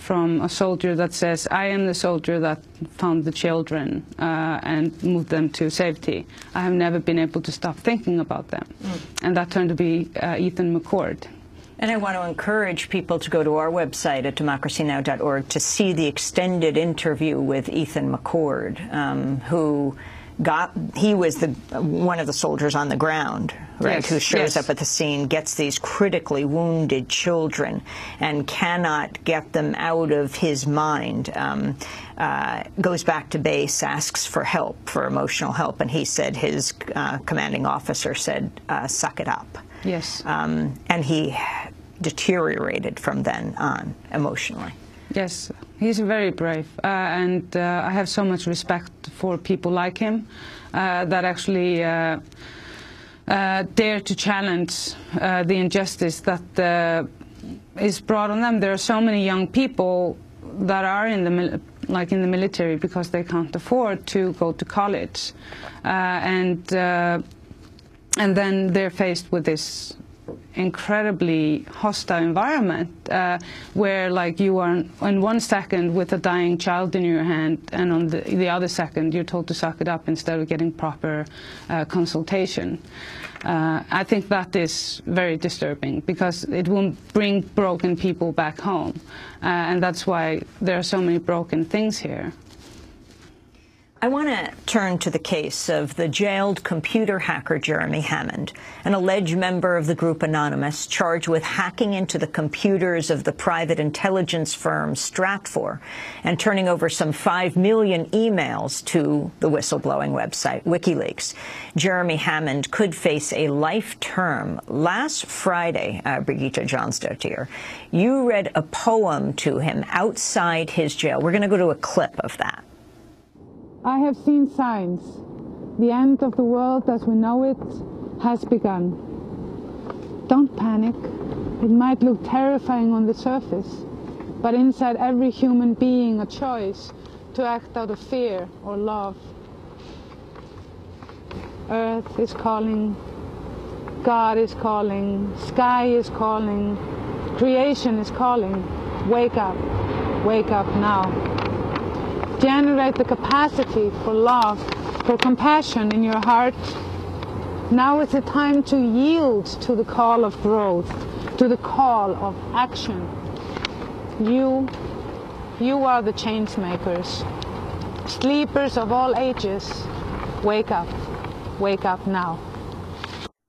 from a soldier that says, I am the soldier that found the children and moved them to safety. I have never been able to stop thinking about them. And that turned to be Ethan McCord. And I want to encourage people to go to our website at democracynow.org to see the extended interview with Ethan McCord, he was one of the soldiers on the ground, right, yes, who shows yes. up at the scene, gets these critically wounded children, and cannot get them out of his mind. Goes back to base, asks for help, for emotional help, and he said his commanding officer said, suck it up. Yes. And he deteriorated from then on emotionally. Yes, he's very brave, and I have so much respect for people like him that actually dare to challenge the injustice that is brought on them. There are so many young people that are in the military because they can't afford to go to college, and then they're faced with this incredibly hostile environment where, like, you are in 1 second with a dying child in your hand, and on the other second you're told to suck it up instead of getting proper consultation. I think that is very disturbing because it will bring broken people back home, and that's why there are so many broken things here. I want to turn to the case of the jailed computer hacker Jeremy Hammond, an alleged member of the group Anonymous, charged with hacking into the computers of the private intelligence firm Stratfor and turning over some 5 million emails to the whistleblowing website WikiLeaks. Jeremy Hammond could face a life term. Last Friday, Birgitta Jonsbottir, you read a poem to him outside his jail. We're going to go to a clip of that. I have seen signs. The end of the world as we know it has begun. Don't panic. It might look terrifying on the surface, but inside every human being a choice to act out of fear or love. Earth is calling, God is calling, sky is calling, creation is calling. Wake up now. Generate the capacity for love, for compassion in your heart. Now is the time to yield to the call of growth, to the call of action. You are the change makers, sleepers of all ages. Wake up now.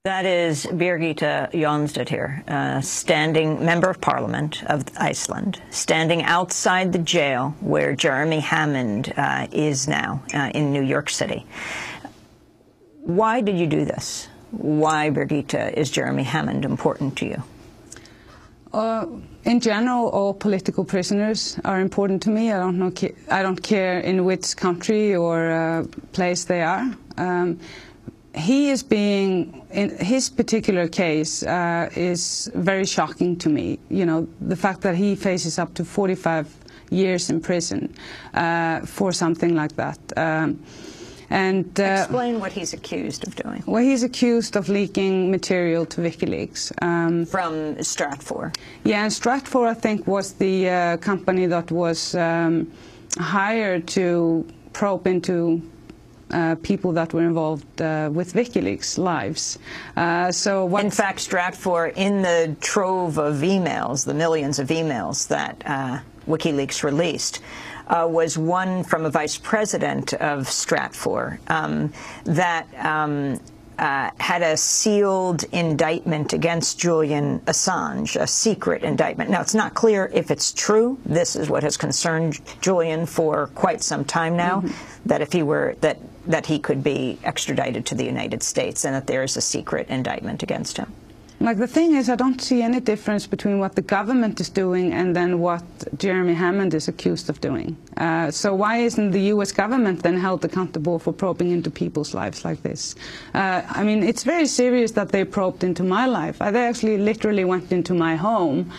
That is Birgitta Jonsbottir, standing member of Parliament of Iceland, standing outside the jail where Jeremy Hammond is now in New York City. Why did you do this? Why, Birgitta, is Jeremy Hammond important to you? In general, all political prisoners are important to me. I don't care in which country or place they are. He is being, in his particular case, is very shocking to me. You know, the fact that he faces up to 45 years in prison for something like that. Explain what he's accused of doing. Well, he's accused of leaking material to WikiLeaks. From Stratfor. Yeah, and Stratfor, I think, was the company that was hired to probe into people that were involved with WikiLeaks lives. In fact, Stratfor, in the trove of emails, the millions of emails that WikiLeaks released, was one from a vice president of Stratfor that had a sealed indictment against Julian Assange, a secret indictment. Now, it's not clear if it's true. This is what has concerned Julian for quite some time now, that if he were, that he could be extradited to the United States and that there is a secret indictment against him. Like, the thing is, I don't see any difference between what the government is doing and then what Jeremy Hammond is accused of doing. So why isn't the U.S. government then held accountable for probing into people's lives like this? I mean, it's very serious that they probed into my life. They actually literally went into my home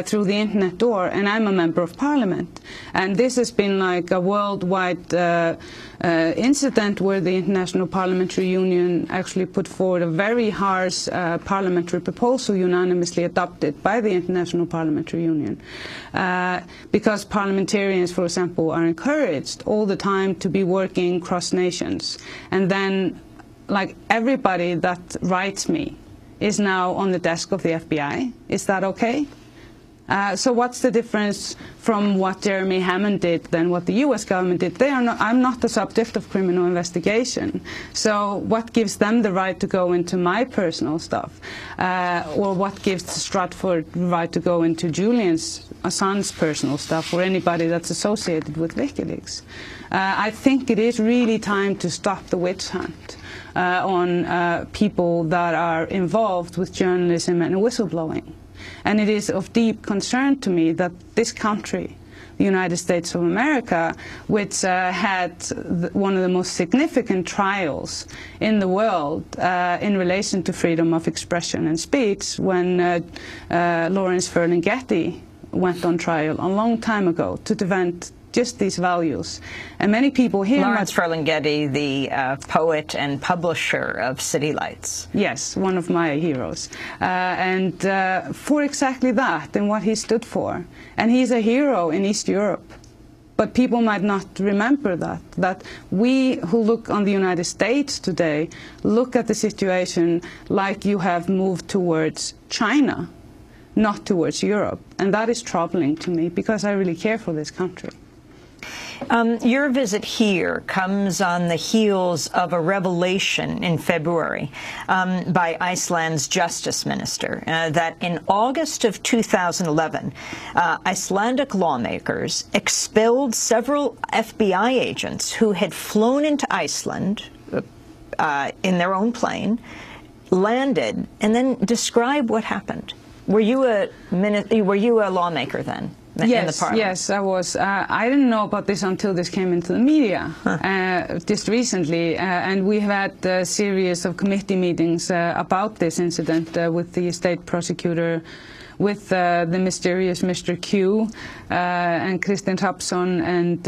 through the internet door, and I'm a member of parliament. And this has been like a worldwide incident where the International Parliamentary Union actually put forward a very harsh parliamentary a proposal unanimously adopted by the International Parliamentary Union. Because parliamentarians, for example, are encouraged all the time to be working cross nations. And then, like, everybody that writes me is now on the desk of the FBI. Is that okay? So what's the difference from what Jeremy Hammond did than what the U.S. government did? I'm not the subject of criminal investigation. So what gives them the right to go into my personal stuff? Or what gives Stratford the right to go into Julian Assange's personal stuff, or anybody that's associated with WikiLeaks? I think it is really time to stop the witch hunt on people that are involved with journalism and whistleblowing. And it is of deep concern to me that this country, the United States of America, which had one of the most significant trials in the world in relation to freedom of expression and speech, when Lawrence Ferlinghetti went on trial a long time ago to defend just these values. And many people here... Lawrence Ferlinghetti, the poet and publisher of City Lights. Yes, one of my heroes. And for exactly that and what he stood for. And he's a hero in East Europe. But people might not remember that we who look on the United States today look at the situation like you have moved towards China, not towards Europe. And that is troubling to me, because I really care for this country. Your visit here comes on the heels of a revelation in February by Iceland's justice minister that in August of 2011, Icelandic lawmakers expelled several FBI agents who had flown into Iceland in their own plane, landed, and then describe what happened. Were you a lawmaker then? Yes, yes, I was. I didn't know about this until this came into the media just recently, and we had a series of committee meetings about this incident with the state prosecutor, with the mysterious Mr. Q and Kristinn Hrafnsson and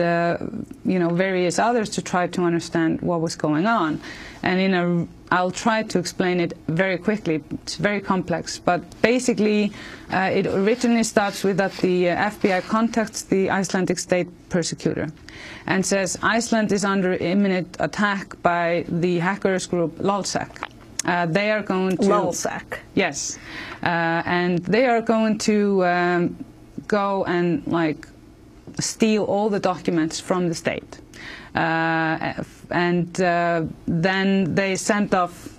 various others to try to understand what was going on. And I'll try to explain it very quickly. It's very complex, but basically it originally starts with that the FBI contacts the Icelandic state prosecutor and says Iceland is under imminent attack by the hackers group LulzSec. They are going to... LulzSec. Yes. And they are going to go and steal all the documents from the state. Then they sent off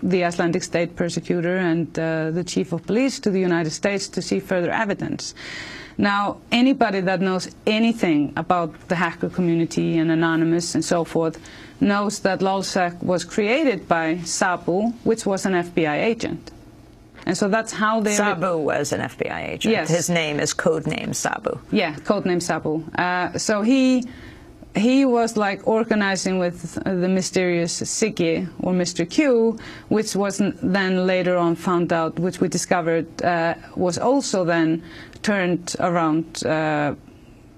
the Icelandic state prosecutor and the chief of police to the United States to see further evidence. Now, anybody that knows anything about the hacker community and Anonymous and so forth knows that LulzSec was created by Sabu, which was an FBI agent. And so that's how they... Sabu was an FBI agent. Yes. His name is codename Sabu. Yeah, codename Sabu. So he was organizing with the mysterious Siggi, or Mr. Q, which was then later on found out, which we discovered was also then turned around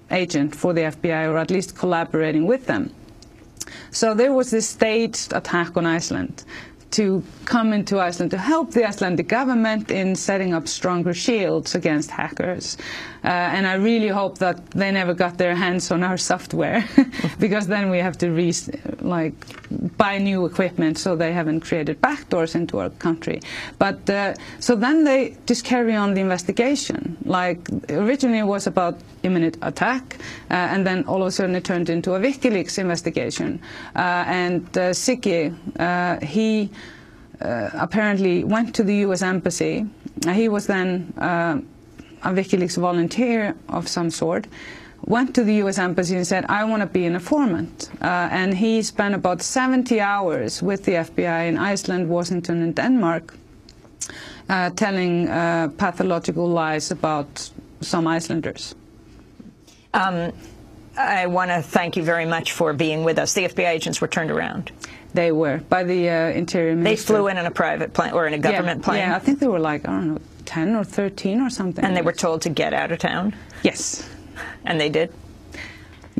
agent for the FBI, or at least collaborating with them. So there was this staged attack on Iceland to come into Iceland to help the Icelandic government in setting up stronger shields against hackers. And I really hope that they never got their hands on our software, because then we have to buy new equipment so they haven't created backdoors into our country. But so then they just carry on the investigation. Originally it was about imminent attack, and then all of a sudden it turned into a WikiLeaks investigation. And Siggi, he apparently went to the U.S. Embassy. He was then a WikiLeaks volunteer of some sort, went to the U.S. Embassy and said, I want to be an informant. And he spent about 70 hours with the FBI in Iceland, Washington, and Denmark, telling pathological lies about some Icelanders. I want to thank you very much for being with us. The FBI agents were turned around. They were, by the Interior Minister. They flew in a private plane, or in a government plane? Yeah, I think they were I don't know, 10 or 13 or something. And they were told to get out of town? Yes. And they did?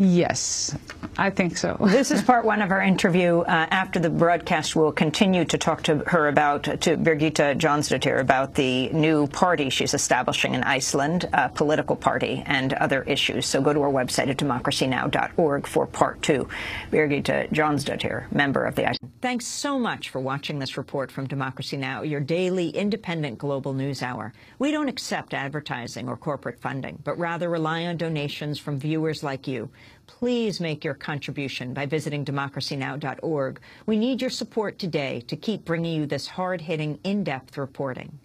Yes, I think so. This is part one of our interview. After the broadcast, we'll continue to talk to her to Birgitta Jonsbottir, about the new party she's establishing in Iceland, a political party, and other issues. So go to our website at democracynow.org for part two. Birgitta Jonsbottir, member of the Iceland. Thanks so much for watching this report from Democracy Now!, your daily independent global news hour. We don't accept advertising or corporate funding, but rather rely on donations from viewers like you. Please make your contribution by visiting democracynow.org. We need your support today to keep bringing you this hard-hitting, in-depth reporting.